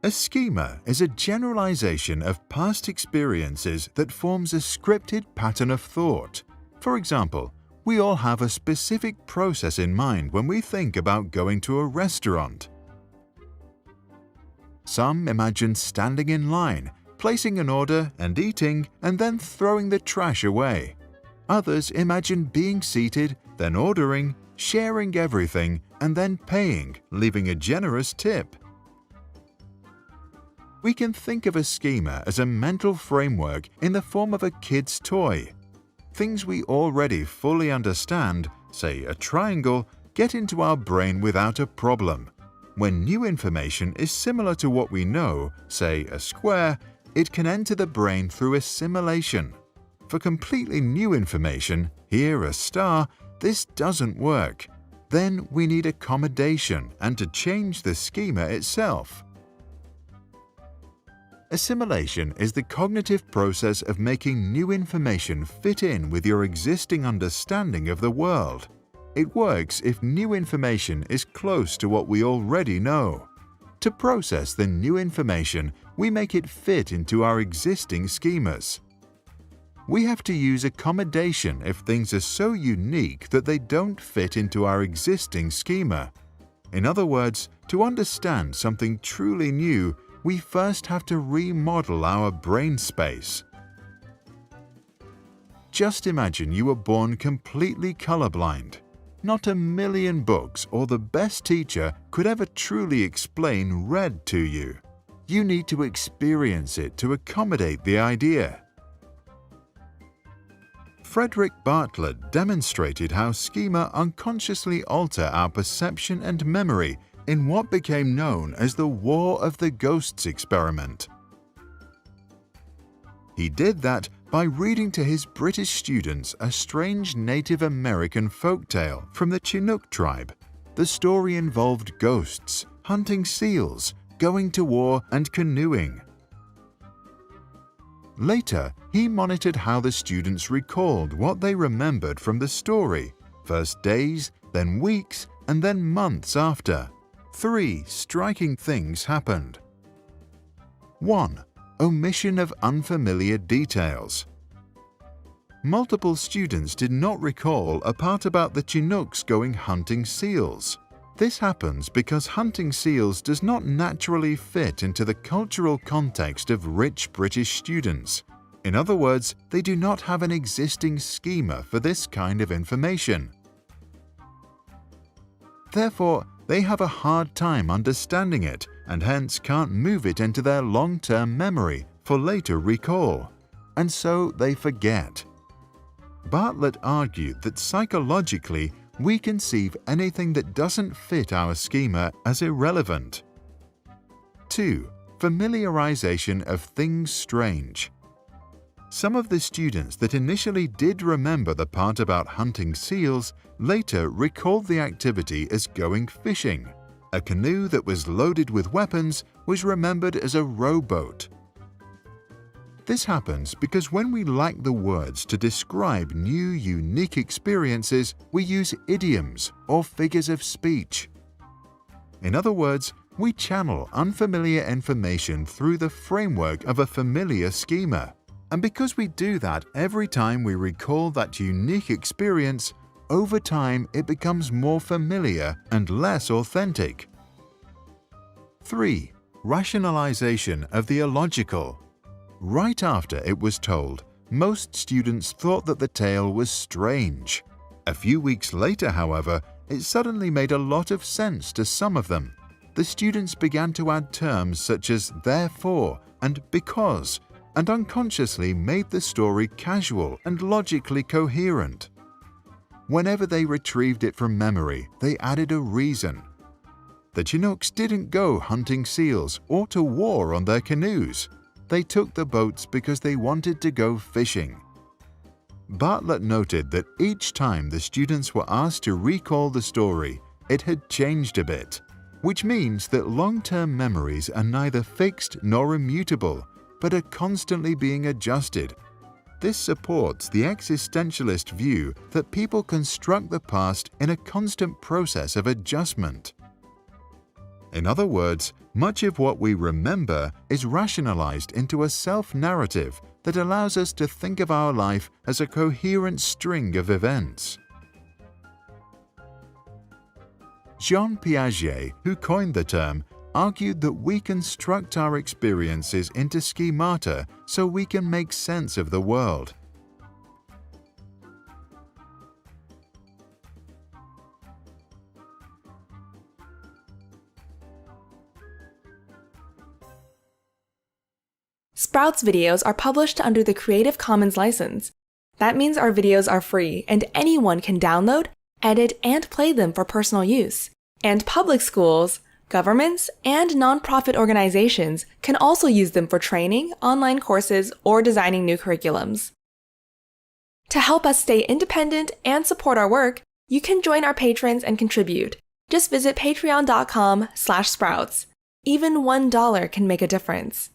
A schema is a generalization of past experiences that forms a scripted pattern of thought. For example, we all have a specific process in mind when we think about going to a restaurant. Some imagine standing in line, placing an order and eating, and then throwing the trash away. Others imagine being seated, then ordering, sharing everything, and then paying, leaving a generous tip. We can think of a schema as a mental framework in the form of a kid's toy. Things we already fully understand, say a triangle, get into our brain without a problem. When new information is similar to what we know, say a square, it can enter the brain through assimilation. For completely new information, here a star, this doesn't work. Then we need accommodation and to change the schema itself. Assimilation is the cognitive process of making new information fit in with your existing understanding of the world. It works if new information is close to what we already know. To process the new information, we make it fit into our existing schemas. We have to use accommodation if things are so unique that they don't fit into our existing schema. In other words, to understand something truly new, we first have to remodel our brain space. Just imagine you were born completely colorblind. Not a million books or the best teacher could ever truly explain red to you. You need to experience it to accommodate the idea. Frederick Bartlett demonstrated how schema unconsciously alter our perception and memory in what became known as the War of the Ghosts experiment. He did that by reading to his British students a strange Native American folktale from the Chinook tribe. The story involved ghosts, hunting seals, going to war, and canoeing. Later, he monitored how the students recalled what they remembered from the story, first days, then weeks, and then months after. 3 striking things happened. 1. Omission of unfamiliar details. Multiple students did not recall a part about the Chinooks going hunting seals. This happens because hunting seals does not naturally fit into the cultural context of rich British students. In other words, they do not have an existing schema for this kind of information. Therefore, they have a hard time understanding it and hence can't move it into their long-term memory for later recall, and so they forget. Bartlett argued that psychologically we conceive anything that doesn't fit our schema as irrelevant. 2. Familiarization of things strange. Some of the students that initially did remember the part about hunting seals later recalled the activity as going fishing. A canoe that was loaded with weapons was remembered as a rowboat. This happens because when we lack the words to describe new, unique experiences, we use idioms or figures of speech. In other words, we channel unfamiliar information through the framework of a familiar schema. And because we do that every time we recall that unique experience, over time it becomes more familiar and less authentic. 3. Rationalization of the illogical. Right after it was told, most students thought that the tale was strange. A few weeks later, however, it suddenly made a lot of sense to some of them. The students began to add terms such as therefore and because, and unconsciously made the story casual and logically coherent. Whenever they retrieved it from memory, they added a reason. The Chinooks didn't go hunting seals or to war on their canoes. They took the boats because they wanted to go fishing. Bartlett noted that each time the students were asked to recall the story, it had changed a bit, which means that long-term memories are neither fixed nor immutable, but are constantly being adjusted. This supports the existentialist view that people construct the past in a constant process of adjustment. In other words, Much of what we remember is rationalized into a self-narrative that allows us to think of our life as a coherent string of events. Jean Piaget, who coined the term, argued that we construct our experiences into schemata so we can make sense of the world. Sprouts videos are published under the Creative Commons license. That means our videos are free and anyone can download, edit, and play them for personal use. And public schools, governments, and nonprofit organizations can also use them for training, online courses, or designing new curriculums. To help us stay independent and support our work, you can join our patrons and contribute. Just visit patreon.com/sprouts. Even $1 can make a difference.